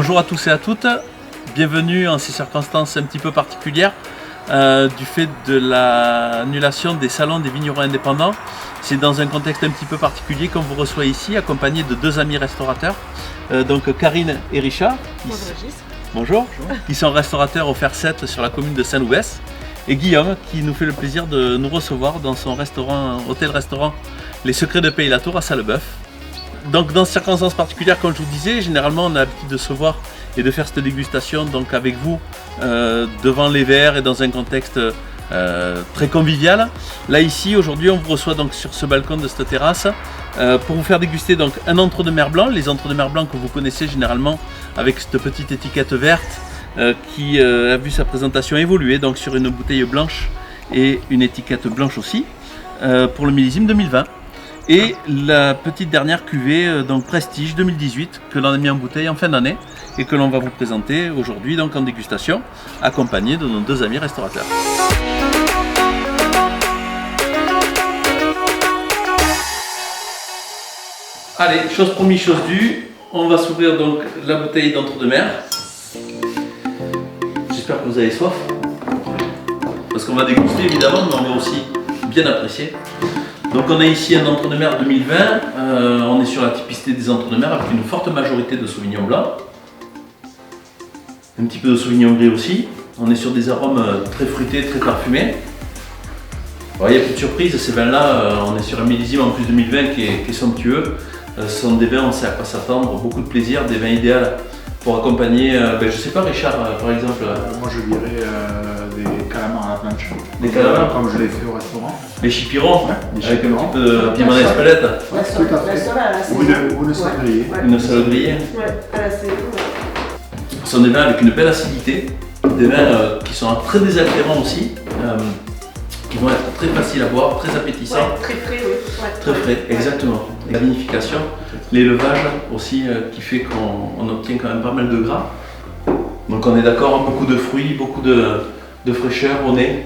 Bonjour à tous et à toutes, bienvenue en ces circonstances un petit peu particulières du fait de l'annulation des salons des vignerons indépendants. C'est dans un contexte un petit peu particulier qu'on vous reçoit ici, accompagné de deux amis restaurateurs, donc Karine et Richard. Bonjour. Qui sont restaurateurs au Fer 7 sur la commune de Saint-Loubès, et Guillaume qui nous fait le plaisir de nous recevoir dans son hôtel-restaurant Les Secrets de Pays Latour à Sallebeuf. Donc dans ces circonstances particulières, comme je vous disais, généralement on a l'habitude de se voir et de faire cette dégustation donc avec vous devant les verres et dans un contexte très convivial. Là ici aujourd'hui on vous reçoit donc sur ce balcon de cette terrasse pour vous faire déguster donc un entre-deux-mer blanc, les entre-deux-mer blancs que vous connaissez généralement avec cette petite étiquette verte qui a vu sa présentation évoluer donc sur une bouteille blanche et une étiquette blanche aussi pour le millésime 2020. Et la petite dernière cuvée donc Prestige 2018 que l'on a mis en bouteille en fin d'année et que l'on va vous présenter aujourd'hui donc en dégustation accompagné de nos deux amis restaurateurs. Allez, chose promise, chose due, on va s'ouvrir donc la bouteille d'entre-deux-mer. J'espère que vous avez soif parce qu'on va déguster évidemment, mais on va aussi bien apprécier. Donc on a ici un entre-deux-mer 2020, on est sur la typicité des entre-deux-mer avec une forte majorité de Sauvignon blanc, un petit peu de Sauvignon gris aussi. On est sur des arômes très fruités, très parfumés. Alors, il n'y a plus de surprise, ces vins-là, on est sur un millésime en plus 2020 qui est somptueux. Ce sont des vins, on sait à quoi s'attendre, beaucoup de plaisir, des vins idéaux pour accompagner, je ne sais pas Richard par exemple. Moi je dirais des calamars à la planche. Des calamars comme je l'ai fait au restaurant. Les chipirons, ouais, avec un petit peu de piment d'Espelette. Ouais, tout à fait. Ou une salade grillée. Une salade grillée. Ouais, à la saison. Ce sont des vins avec une belle acidité, des vins qui sont très désaltérants aussi, qui vont être très faciles à boire, très appétissants. Ouais, très frais, oui. Ouais. Très frais, exactement. La vinification, l'élevage aussi qui fait qu'on obtient quand même pas mal de gras. Donc on est d'accord, beaucoup de fruits, beaucoup de fraîcheur au nez.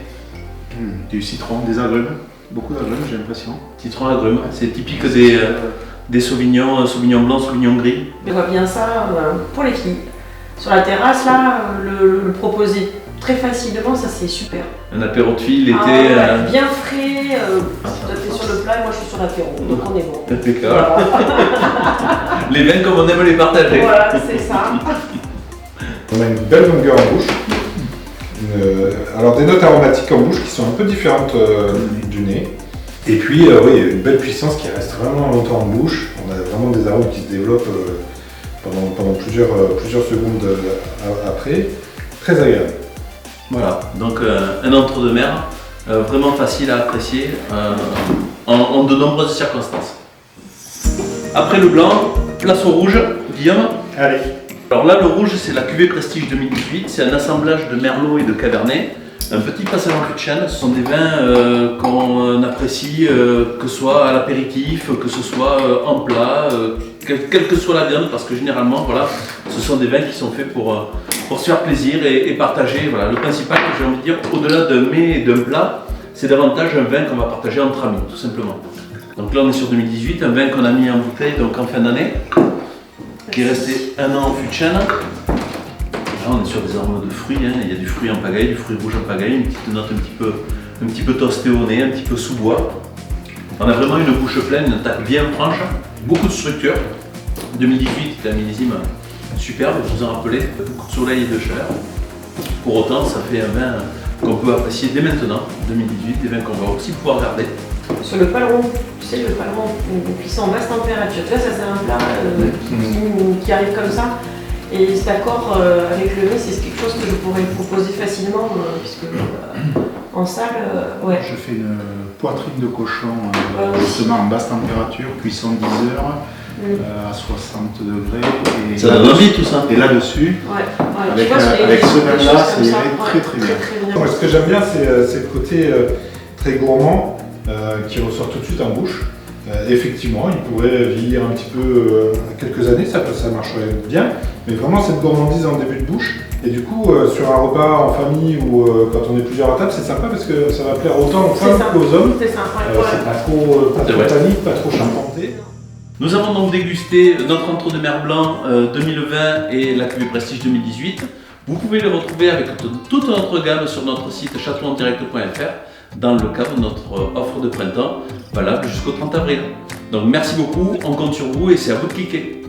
Du citron, des agrumes, beaucoup d'agrumes j'ai l'impression. Citron, agrumes, c'est typique des sauvignons, sauvignon blanc, sauvignon gris. On voit bien ça pour les filles. Sur la terrasse, là, le proposer très facilement, ça c'est super. Un apéro de filles l'été. Ouais, bien frais, toi t'es sur le plat et moi je suis sur l'apéro, donc on est bon. Impeccable. Voilà. Les vins comme on aime les partager. Voilà, c'est ça. On a une belle longueur en bouche. Alors des notes aromatiques en bouche qui sont un peu différentes du nez. Et puis oui, une belle puissance qui reste vraiment longtemps en bouche. On a vraiment des arômes qui se développent pendant plusieurs secondes après. Très agréable. Voilà, donc un entre-deux-mer vraiment facile à apprécier en de nombreuses circonstances. Après le blanc, place au rouge, Guillaume. Allez. Alors là, le rouge, c'est la cuvée Prestige 2018, c'est un assemblage de Merlot et de Cabernet, un petit passage en fût de chêne. Ce sont des vins qu'on apprécie, que ce soit à l'apéritif, que ce soit en plat, quelle que soit la viande, parce que généralement, voilà, ce sont des vins qui sont faits pour se faire plaisir et partager. Voilà. Le principal, j'ai envie de dire, au-delà d'un mets et d'un plat, c'est davantage un vin qu'on va partager entre amis, tout simplement. Donc là, on est sur 2018, un vin qu'on a mis en bouteille donc en fin d'année, qui est resté un an en fût de chêne. Là, on est sur des arômes de fruits, hein. Il y a du fruit en pagaille, du fruit rouge en pagaille, une petite note un petit peu toastée au nez, un petit peu sous-bois. On a vraiment une bouche pleine, une attaque bien franche, beaucoup de structure. 2018 était un millésime superbe, vous vous en rappelez, beaucoup de soleil et de chaleur. Pour autant, ça fait un vin qu'on peut apprécier dès maintenant, 2018, des vins qu'on va aussi pouvoir garder. Sur le paleron, tu sais, le paleron cuisson en basse température, tu vois, ça c'est un plat qui arrive comme ça. Et cet accord avec le nez, c'est quelque chose que je pourrais proposer facilement, puisque en salle, ouais. Je fais une poitrine de cochon justement en basse température, cuisson 10 heures. À 60 degrés. Et ça donne envie tout ça. Et là-dessus, avec ce vin-là, c'est très bien. Moi, ce que j'aime bien, c'est le côté très gourmand qui ressort tout de suite en bouche. Effectivement, il pourrait vieillir un petit peu à quelques années, ça marcherait bien. Mais vraiment, cette gourmandise en début de bouche. Et du coup, sur un repas en famille ou quand on est plusieurs à table, c'est sympa parce que ça va plaire autant aux femmes qu'aux hommes. C'est ça, c'est pas trop tannique, pas trop charpenté. Nous avons donc dégusté notre entre-deux-mer blanc 2020 et la cuvée Prestige 2018. Vous pouvez les retrouver avec toute notre gamme sur notre site châteauendirect.fr dans le cadre de notre offre de printemps valable jusqu'au 30 avril. Donc merci beaucoup, on compte sur vous et c'est à vous de cliquer.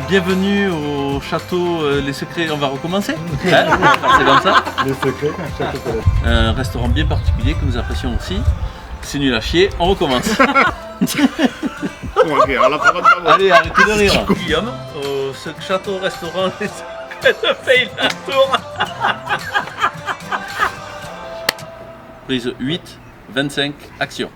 Bienvenue au château Les Secrets, on va recommencer hein. C'est comme ça. Les secrets, château Palais. Un restaurant bien particulier que nous apprécions aussi. C'est nul à chier, on recommence. Allez, arrêtez de rire. Guillaume, au château-restaurant Les Secrets de Pays-la-Tour. Prise 8, 25, action.